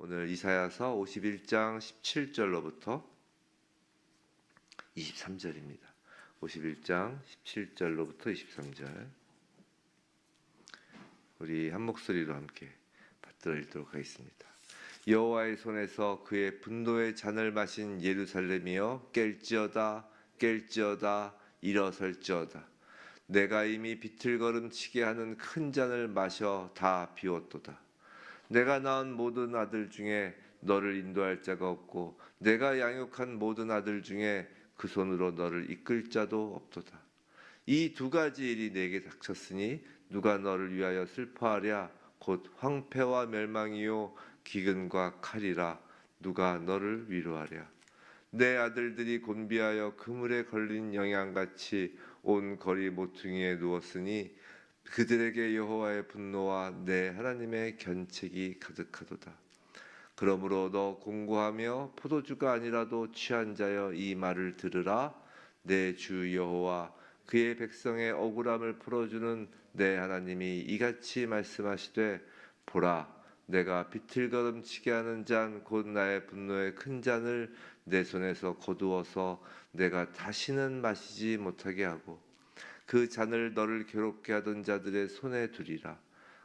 오늘 이사야서 51장 17절로부터 23절입니다. 51장 17절로부터 23절. 우리 한 목소리로 함께 받들어 읽도록 하겠습니다. 여호와의 손에서 그의 분노의 잔을 마신 예루살렘이여 깰지어다 깰지어다 일어설지어다. 내가 이미 비틀거름치게 하는 큰 잔을 마셔 다 비웠도다. 내가 낳은 모든 아들 중에 너를 인도할 자가 없고 내가 양육한 모든 아들 중에 그 손으로 너를 이끌 자도 없도다. 이 두 가지 일이 내게 닥쳤으니 누가 너를 위하여 슬퍼하랴. 곧 황폐와 멸망이요 기근과 칼이라. 누가 너를 위로하랴. 내 아들들이 곤비하여 그물에 걸린 영양같이 온 거리 모퉁이에 누웠으니 그들에게 여호와의 분노와 내 하나님의 견책이 가득하도다. 그러므로 너 공고하며 포도주가 아니라도 취한 자여 이 말을 들으라. 내 주 여호와 그의 백성의 억울함을 풀어주는 내 하나님이 이같이 말씀하시되 보라 내가 비틀거름치게 하는 잔 곧 나의 분노의 큰 잔을 내 손에서 거두어서 내가 다시는 마시지 못하게 하고 그 잔을 너를 괴롭게 하던 자들의 손에 두리라.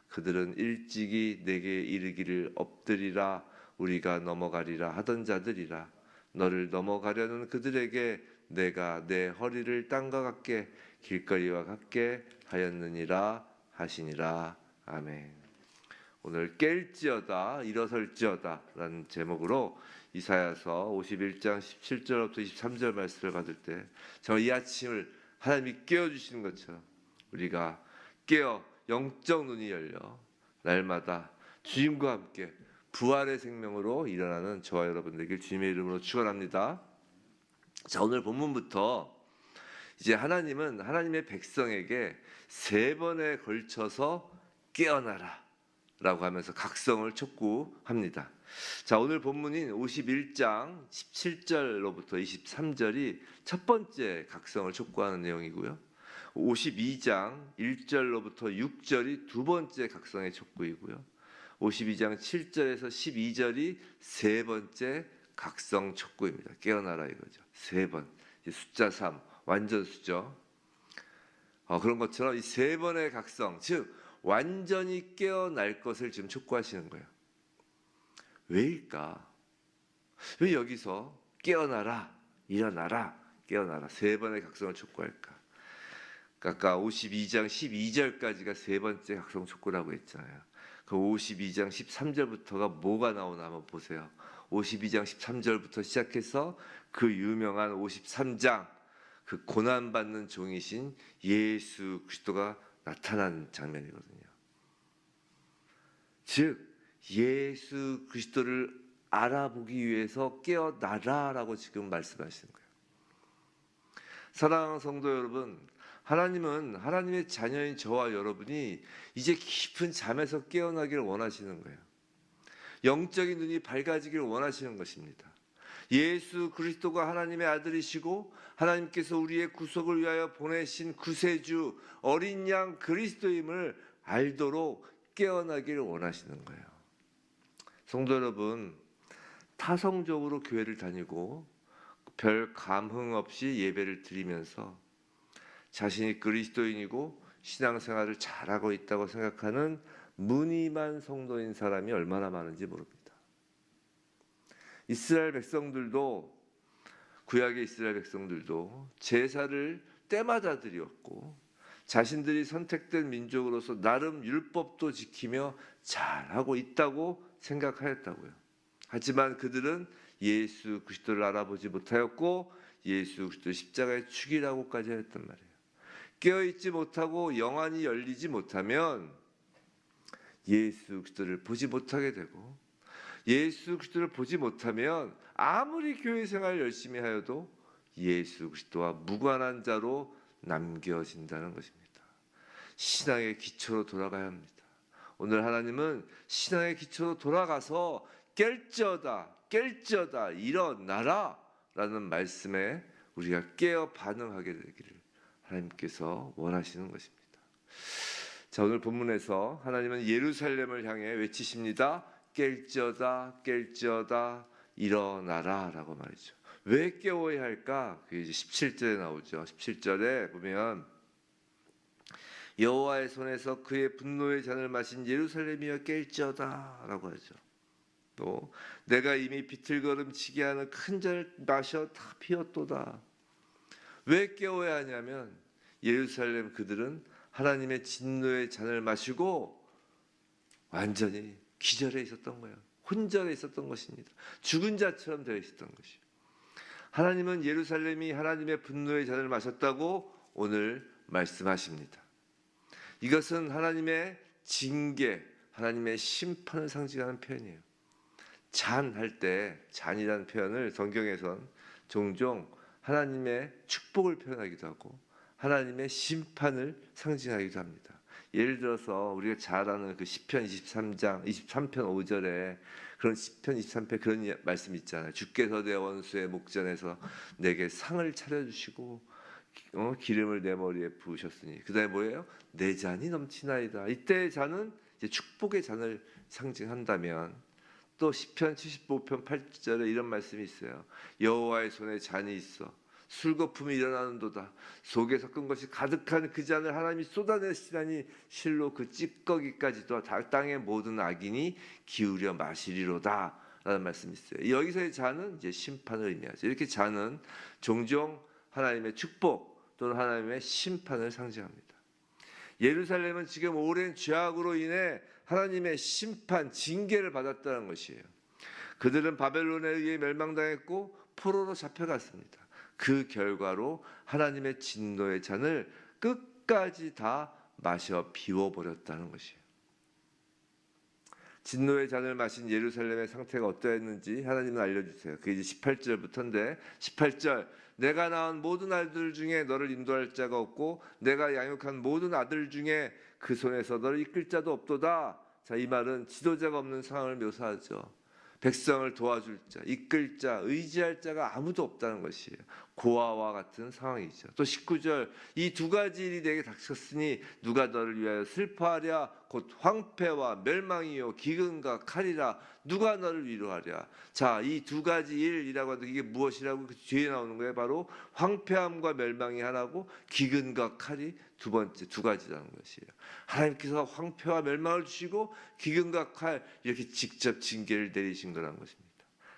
그들은 일찍이 내게 이르기를 엎드리라 우리가 넘어가리라 하던 자들이라. 너를 넘어가려는 그들에게 내가 내 허리를 땅과 같게 길거리와 같게 하였느니라 하시니라. 아멘. 오늘 깰지어다 일어설지어다 라는 제목으로 이사야서 51장 17절부터 23절 말씀을 받을 때 정말 이 아침을 하나님이 깨워주시는 것처럼 우리가 깨어 영적 눈이 열려 날마다 주님과 함께 부활의 생명으로 일어나는 저와 여러분 되길 주님의 이름으로 축원합니다. 자, 오늘 본문부터 이제 하나님은 하나님의 백성에게 3번에 걸쳐서 깨어나라 라고 하면서 각성을 촉구합니다. 자, 오늘 본문인 51장 17절로부터 23절이 첫 번째 각성을 촉구하는 내용이고요. 52장 1절로부터 6절이 두 번째 각성의 촉구이고요. 52장 7절에서 12절이 세 번째 각성 촉구입니다. 깨어나라 이거죠. 3번. 숫자 3. 완전 수죠. 그런 것처럼 이 3번의 각성, 즉 완전히 깨어날 것을 지금 촉구하시는 거예요. 왜일까? 왜 여기서 깨어나라, 일어나라, 깨어나라 3번의 각성을 촉구할까? 아까 52장 12절까지가 세 번째 각성 촉구라고 했잖아요. 그 52장 13절부터가 뭐가 나오나 한번 보세요. 52장 13절부터 시작해서 그 유명한 53장 그 고난받는 종이신 예수 그리스도가 나타난 장면이거든요. 즉 예수 그리스도를 알아보기 위해서 깨어나라라고 지금 말씀하시는 거예요. 사랑하는 성도 여러분, 하나님은 하나님의 자녀인 저와 여러분이 이제 깊은 잠에서 깨어나기를 원하시는 거예요. 영적인 눈이 밝아지기를 원하시는 것입니다. 예수 그리스도가 하나님의 아들이시고 하나님께서 우리의 구속을 위하여 보내신 구세주 어린 양 그리스도임을 알도록 깨어나기를 원하시는 거예요. 성도 여러분, 타성적으로 교회를 다니고 별 감흥 없이 예배를 드리면서 자신이 그리스도인이고 신앙생활을 잘하고 있다고 생각하는 무늬만 성도인 사람이 얼마나 많은지 모릅니다. 이스라엘 백성들도 구약의 이스라엘 백성들도 제사를 때마다 드렸고 자신들이 선택된 민족으로서 나름 율법도 지키며 잘하고 있다고 생각하였다고요. 하지만 그들은 예수 그리스도를 알아보지 못하였고 예수 그리스도 십자가의 죽이라고까지 했단 말이에요. 깨어있지 못하고 영안이 열리지 못하면 예수 그리스도를 보지 못하게 되고 예수 그리스도를 보지 못하면 아무리 교회 생활 열심히 하여도 예수 그리스도와 무관한 자로 남겨진다는 것입니다. 신앙의 기초로 돌아가야 합니다. 오늘 하나님은 신앙의 기초로 돌아가서 깰지어다 일어나라 라는 말씀에 우리가 깨어 반응하게 되기를 하나님께서 원하시는 것입니다. 자, 오늘 본문에서 하나님은 예루살렘을 향해 외치십니다. 깰지어다 일어나라라고 말이죠. 왜 깨워야 할까? 그게 이제 17절에 나오죠. 17절에 보면 여호와의 손에서 그의 분노의 잔을 마신 예루살렘이여 깰지어다라고 하죠. 또 내가 이미 비틀거름치게 하는 큰 잔을 마셔 다 피었도다. 왜 깨워야 하냐면 예루살렘 그들은 하나님의 진노의 잔을 마시고 완전히 기절해 있었던 거예요. 혼절해 있었던 것입니다. 죽은 자처럼 되어 있었던 것이요. 하나님은 예루살렘이 하나님의 분노의 잔을 마셨다고 오늘 말씀하십니다. 이것은 하나님의 징계, 하나님의 심판을 상징하는 표현이에요. 잔할 때 잔이라는 표현을 성경에선 종종 하나님의 축복을 표현하기도 하고 하나님의 심판을 상징하기도 합니다. 예를 들어서 우리가 잘 아는 그 시편 23편 5절에 그런 시편 23편 그런 말씀 있잖아요. 주께서 내 원수의 목전에서 내게 상을 차려주시고 기름을 내 머리에 부으셨으니 그다음에 뭐예요? 내 잔이 넘치나이다. 이때의 잔은 이제 축복의 잔을 상징한다면 또 시편 75편 8절에 이런 말씀이 있어요. 여호와의 손에 잔이 있어 술거품이 일어나는도다. 속에 섞은 것이 가득한 그 잔을 하나님이 쏟아내시다니 실로 그 찌꺼기까지도 땅의 모든 악인이 기울여 마시리로다 라는 말씀이 있어요. 여기서의 잔은 이제 심판을 의미하죠. 이렇게 잔은 종종 하나님의 축복 또는 하나님의 심판을 상징합니다. 예루살렘은 지금 오랜 죄악으로 인해 하나님의 심판, 징계를 받았다는 것이에요. 그들은 바벨론에 의해 멸망당했고 포로로 잡혀갔습니다. 그 결과로 하나님의 진노의 잔을 끝까지 다 마셔 비워버렸다는 것이에요. 진노의 잔을 마신 예루살렘의 상태가 어떠했는지 하나님은 알려주세요. 그게 이제 18절부터인데 18절 내가 낳은 모든 아들 중에 너를 인도할 자가 없고 내가 양육한 모든 아들 중에 그 손에서 너를 이끌 자도 없도다. 자, 이 말은 지도자가 없는 상황을 묘사하죠. 백성을 도와줄 자, 이끌 자, 의지할 자가 아무도 없다는 것이에요. 고아와 같은 상황이죠. 또 19절 이 두 가지 일이 내게 닥쳤으니 누가 너를 위하여 슬퍼하랴 곧 황폐와 멸망이요 기근과 칼이라 누가 너를 위로하랴. 자, 이 두 가지 일이라고 하도 이게 무엇이라고 그 뒤에 나오는 거예요. 바로 황폐함과 멸망이 하나고 기근과 칼이 두 번째 두 가지라는 것이에요. 하나님께서 황폐와 멸망을 주시고 기근과 칼 이렇게 직접 징계를 내리신 거라는 것입니다.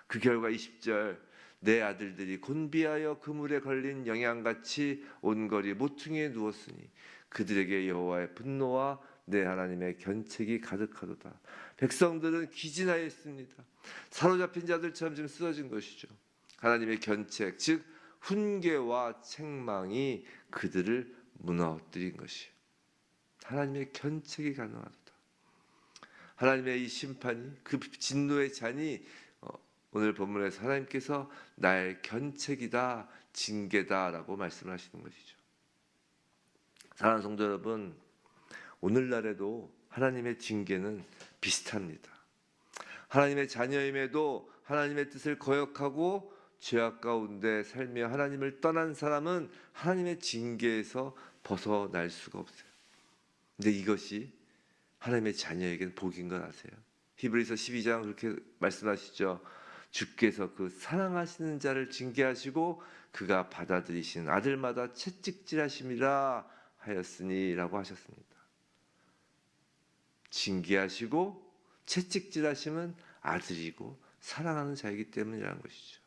그 결과 20절 내 아들들이 곤비하여 그물에 걸린 영양같이 온 거리 모퉁이에 누웠으니 그들에게 여호와의 분노와 내 하나님의 견책이 가득하도다. 백성들은 기진하였습니다. 사로잡힌 자들처럼 지금 쓰러진 것이죠. 하나님의 견책 즉 훈계와 책망이 그들을 무너뜨린 것이에요. 하나님의 견책이 가능하도다. 하나님의 이 심판이 그 진노의 잔이 오늘 본문에서 하나님께서 나의 견책이다, 징계다라고 말씀하시는 것이죠. 사랑하는 성도 여러분, 오늘날에도 하나님의 징계는 비슷합니다. 하나님의 자녀임에도 하나님의 뜻을 거역하고 죄악 가운데 살며 하나님을 떠난 사람은 하나님의 징계에서 벗어날 수가 없어요. 근데 이것이 하나님의 자녀에게는 복인 건 아세요? 히브리서 12장 그렇게 말씀하시죠. 주께서 그 사랑하시는 자를 징계하시고 그가 받아들이시는 아들마다 채찍질하심이라 하였으니라고 하셨습니다. 징계하시고 채찍질하심은 아들이고 사랑하는 자이기 때문이라는 것이죠.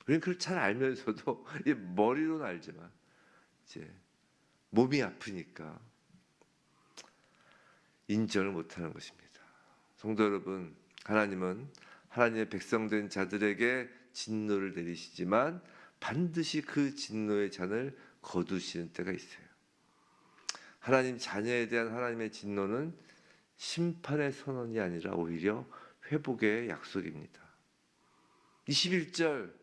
우리는 그걸 잘 알면서도 머리로는 알지만 이제 몸이 아프니까 인정을 못하는 것입니다. 성도 여러분, 하나님은 하나님의 백성된 자들에게 진노를 내리시지만 반드시 그 진노의 잔을 거두시는 때가 있어요. 하나님 자녀에 대한 하나님의 진노는 심판의 선언이 아니라 오히려 회복의 약속입니다. 21절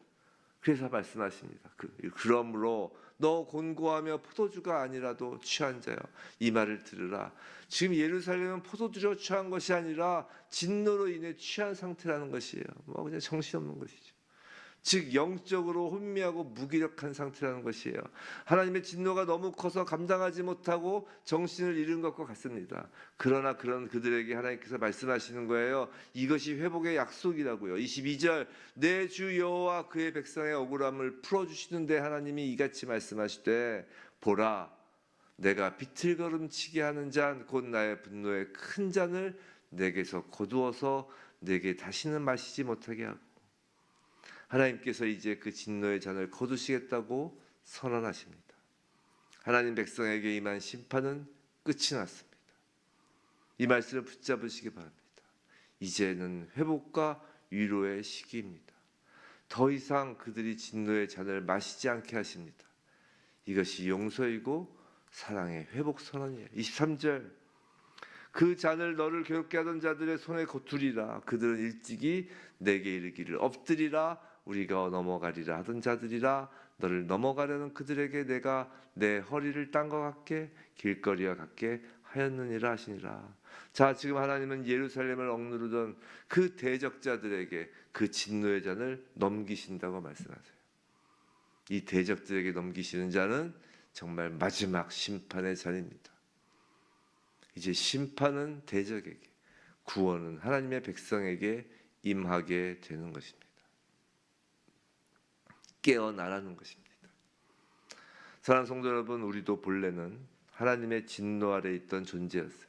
그래서 말씀하십니다. 그러므로 너 곤고하며 포도주가 아니라도 취한 자여 이 말을 들으라. 지금 예루살렘은 포도주로 취한 것이 아니라 진노로 인해 취한 상태라는 것이에요. 그냥 정신없는 것이죠. 즉 영적으로 혼미하고 무기력한 상태라는 것이에요. 하나님의 진노가 너무 커서 감당하지 못하고 정신을 잃은 것과 같습니다. 그러나 그런 그들에게 하나님께서 말씀하시는 거예요. 이것이 회복의 약속이라고요. 22절 내 주 여호와 그의 백성의 억울함을 풀어주시는데 하나님이 이같이 말씀하시되 보라 내가 비틀거름치게 하는 잔 곧 나의 분노의 큰 잔을 내게서 거두어서 내게 다시는 마시지 못하게 하고 하나님께서 이제 그 진노의 잔을 거두시겠다고 선언하십니다. 하나님 백성에게 임한 심판은 끝이 났습니다. 이 말씀을 붙잡으시기 바랍니다. 이제는 회복과 위로의 시기입니다. 더 이상 그들이 진노의 잔을 마시지 않게 하십니다. 이것이 용서이고 사랑의 회복 선언이에요. 23절 그 잔을 너를 괴롭게 하던 자들의 손에 거두리라. 그들은 일찍이 내게 이르기를 엎드리라 우리가 넘어가리라 하던 자들이라. 너를 넘어가려는 그들에게 내가 내 허리를 딴 것 같게 길거리와 같게 하였느니라 하시니라. 자, 지금 하나님은 예루살렘을 억누르던 그 대적자들에게 그 진노의 잔을 넘기신다고 말씀하세요. 이 대적들에게 넘기시는 잔은 정말 마지막 심판의 잔입니다. 이제 심판은 대적에게, 구원은 하나님의 백성에게 임하게 되는 것입니다. 깨어나라는 것입니다. 사랑하는 성도 여러분, 우리도 본래는 하나님의 진노 아래 있던 존재였어요.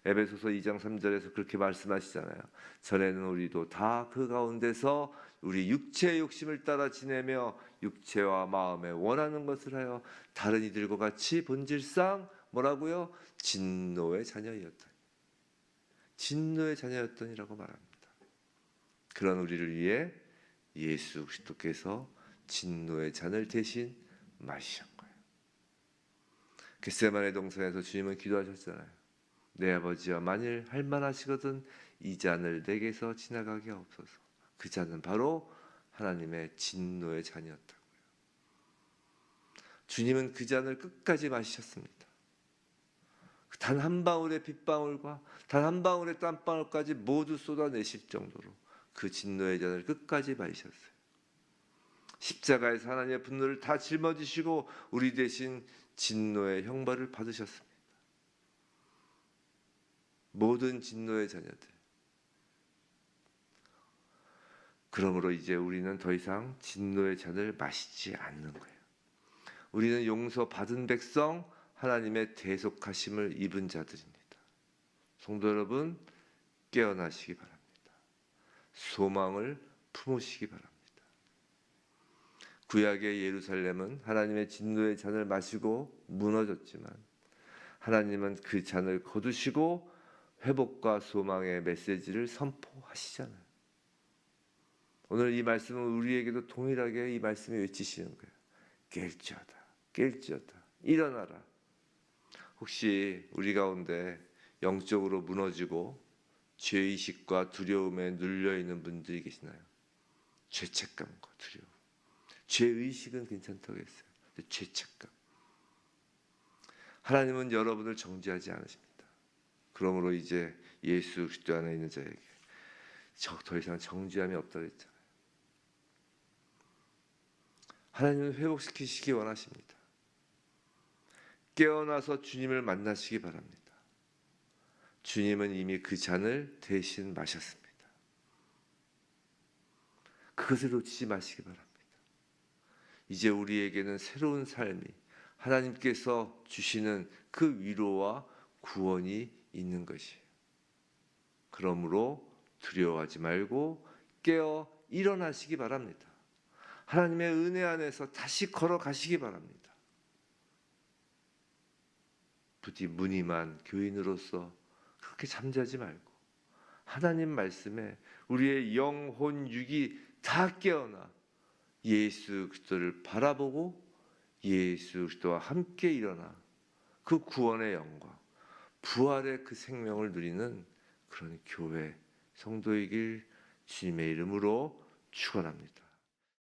에베소서 2장 3절에서 그렇게 말씀하시잖아요. 전에는 우리도 다 그 가운데서 우리 육체의 욕심을 따라 지내며 육체와 마음에 원하는 것을 하여 다른 이들과 같이 본질상 뭐라고요? 진노의 자녀였더니 진노의 자녀였더니라고 말합니다. 그런 우리를 위해 예수 그리스도께서 진노의 잔을 대신 마시신 거예요. 겟세마네 동산에서 주님은 기도하셨잖아요. 내 아버지여 만일 할 만하시거든 이 잔을 내게서 지나가게 하옵소서. 그 잔은 바로 하나님의 진노의 잔이었다고요. 주님은 그 잔을 끝까지 마시셨습니다. 단 한 방울의 빗방울과 단 한 방울의 땀방울까지 모두 쏟아내실 정도로 그 진노의 잔을 끝까지 마시셨어요. 십자가에서 하나님의 분노를 다 짊어지시고 우리 대신 진노의 형벌을 받으셨습니다. 모든 진노의 자녀들. 그러므로 이제 우리는 더 이상 진노의 잔을 마시지 않는 거예요. 우리는 용서받은 백성, 하나님의 대속하심을 입은 자들입니다. 성도 여러분, 깨어나시기 바랍니다. 소망을 품으시기 바랍니다. 구약의 예루살렘은 하나님의 진노의 잔을 마시고 무너졌지만 하나님은 그 잔을 거두시고 회복과 소망의 메시지를 선포하시잖아요. 오늘 이 말씀은 우리에게도 동일하게 이 말씀이 외치시는 거예요. 깰지어다, 깰지어다, 일어나라. 혹시 우리 가운데 영적으로 무너지고 죄의식과 두려움에 눌려있는 분들이 계시나요? 죄책감과 두려움. 죄의식은 괜찮다고 했어요. 근데 죄책감. 하나님은 여러분을 정죄하지 않으십니다. 그러므로 이제 예수 그리스도 안에 있는 자에게 더 이상 정죄함이 없다고 했잖아요. 하나님은 회복시키시기 원하십니다. 깨어나서 주님을 만나시기 바랍니다. 주님은 이미 그 잔을 대신 마셨습니다. 그것을 놓치지 마시기 바랍니다. 이제 우리에게는 새로운 삶이 하나님께서 주시는 그 위로와 구원이 있는 것이에요. 그러므로 두려워하지 말고 깨어 일어나시기 바랍니다. 하나님의 은혜 안에서 다시 걸어가시기 바랍니다. 부디 무늬만 교인으로서 그렇게 잠자지 말고 하나님 말씀에 우리의 영혼 육이 다 깨어나 예수 그리스도를 바라보고 예수 그리스도와 함께 일어나 그 구원의 영광, 부활의 그 생명을 누리는 그런 교회 성도이길 주님의 이름으로 축원합니다.